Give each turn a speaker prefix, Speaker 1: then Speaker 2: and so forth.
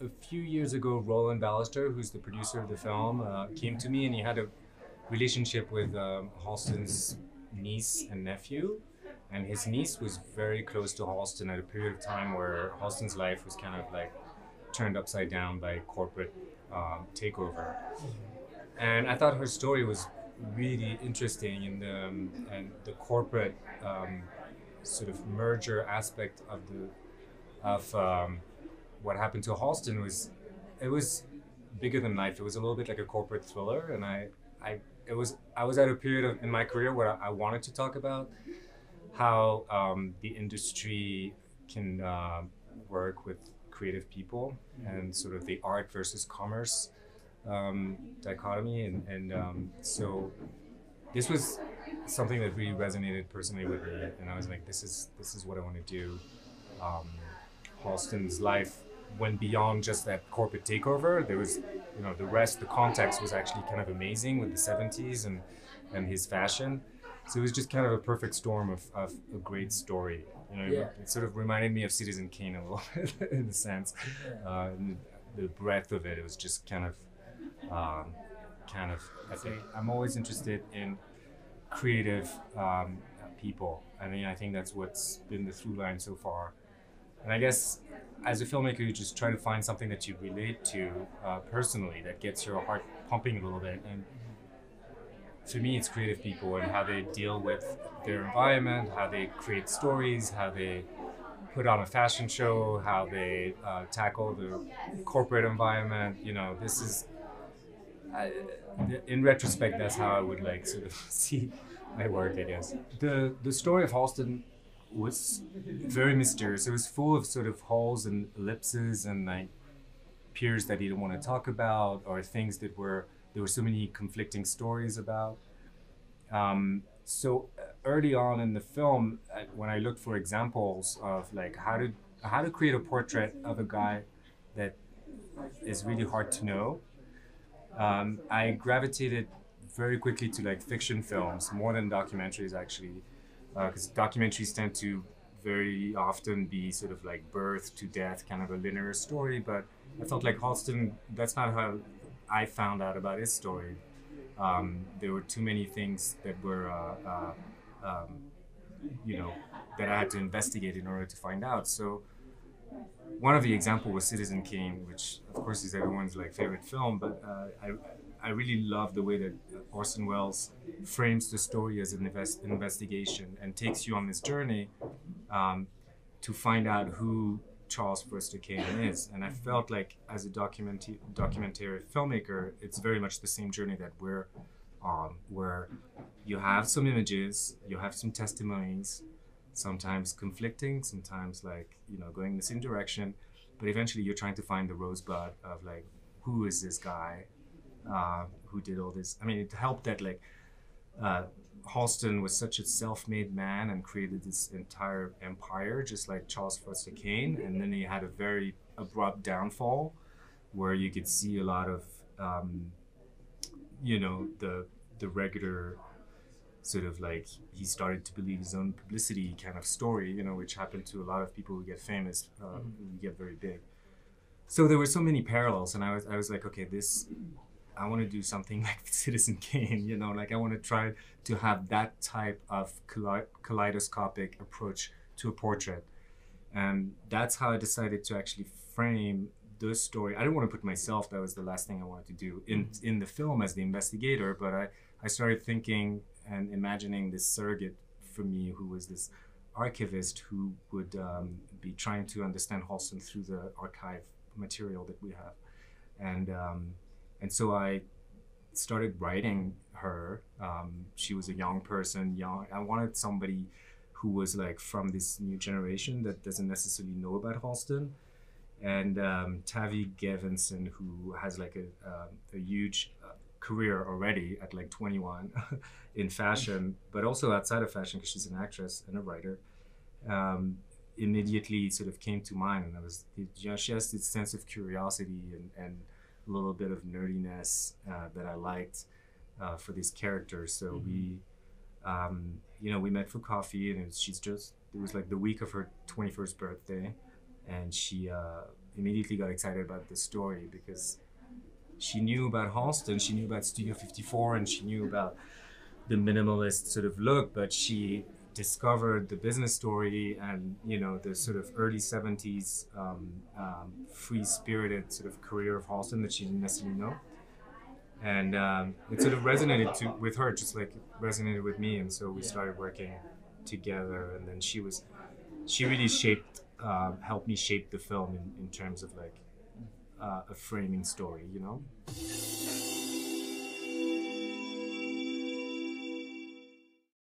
Speaker 1: A few years ago, Roland Ballister, who's the producer of the film, came to me and he had a relationship with Halston's niece and nephew. And his niece was very close to Halston at a period of time where Halston's life was kind of like turned upside down by corporate takeover. And I thought her story was really interesting in the corporate sort of merger aspect of what happened to Halston was it was bigger than life. It was a little bit like a corporate thriller, and I I was at a period in my career where I wanted to talk about how the industry can work with creative people and sort of the art versus commerce dichotomy, and so this was something that really resonated personally with me, and I was like, this is what I want to do. Um, Halston's life went beyond just that corporate takeover. There was, the rest, the context was actually kind of amazing with the 70s and his fashion. So it was just kind of a perfect storm of a great story.
Speaker 2: Yeah.
Speaker 1: It sort of reminded me of Citizen Kane a little bit in a sense. And the breadth of it, it was just kind of epic. I'm always interested in creative people. I mean, I think that's what's been the through line so far. And I guess as a filmmaker, you just try to find something that you relate to personally that gets your heart pumping a little bit. And for me, it's creative people and how they deal with their environment, how they create stories, how they put on a fashion show, how they tackle the corporate environment. This is, I, in retrospect, that's how I would like sort of see my work, I guess. The story of Halston was very mysterious. It was full of sort of holes and ellipses and like peers that he didn't want to talk about or things that were there were so many conflicting stories about. So early on in the film, when I looked for examples of like how to create a portrait of a guy that is really hard to know, I gravitated very quickly to like fiction films more than documentaries actually, because documentaries tend to very often be sort of like birth to death, kind of a linear story. But I felt like Halston, that's not how I found out about his story. There were too many things that were, um, you know, that I had to investigate in order to find out. So one of the example was Citizen Kane, which of course is everyone's like favorite film. But I really love the way that Orson Welles frames the story as an investigation and takes you on this journey um, to find out who Charles Foster Kane is. And I felt like as a documentary filmmaker, it's very much the same journey that we're on, where you have some images, you have some testimonies, sometimes conflicting, sometimes like, going in the same direction, but eventually you're trying to find the rosebud of like, who is this guy who did all this? I mean, it helped that like uh, Halston was such a self-made man and created this entire empire, just like Charles Foster Kane. And then he had a very abrupt downfall, where you could see a lot of, the regular sort of like he started to believe his own publicity kind of story, which happened to a lot of people who get famous, who get very big. So there were so many parallels, and I was like, okay, I want to do something like Citizen Kane, like I want to try to have that type of kaleidoscopic approach to a portrait. And that's how I decided to actually frame the story. I didn't want to put myself, that was the last thing I wanted to do in the film as the investigator, but I started thinking and imagining this surrogate for me who was this archivist who would be trying to understand Halston through the archive material that we have. And so I started writing her. She was a young person, young. I wanted somebody who was like from this new generation that doesn't necessarily know about Halston. And Tavi Gevinson, who has like a huge career already at like 21 in fashion, but also outside of fashion because she's an actress and a writer. Immediately sort of came to mind, and she has this sense of curiosity and a little bit of nerdiness that I liked for these characters. So we met for coffee, and it was like the week of her 21st birthday, and she immediately got excited about the story because she knew about Halston, she knew about Studio 54, and she knew about the minimalist sort of look, but she discovered the business story and, you know, the sort of early 70s free-spirited sort of career of Halston that she didn't necessarily know. And it sort of resonated with her, just like it resonated with me, and so we started working together. And then she really helped me shape the film in terms of like a framing story, you know.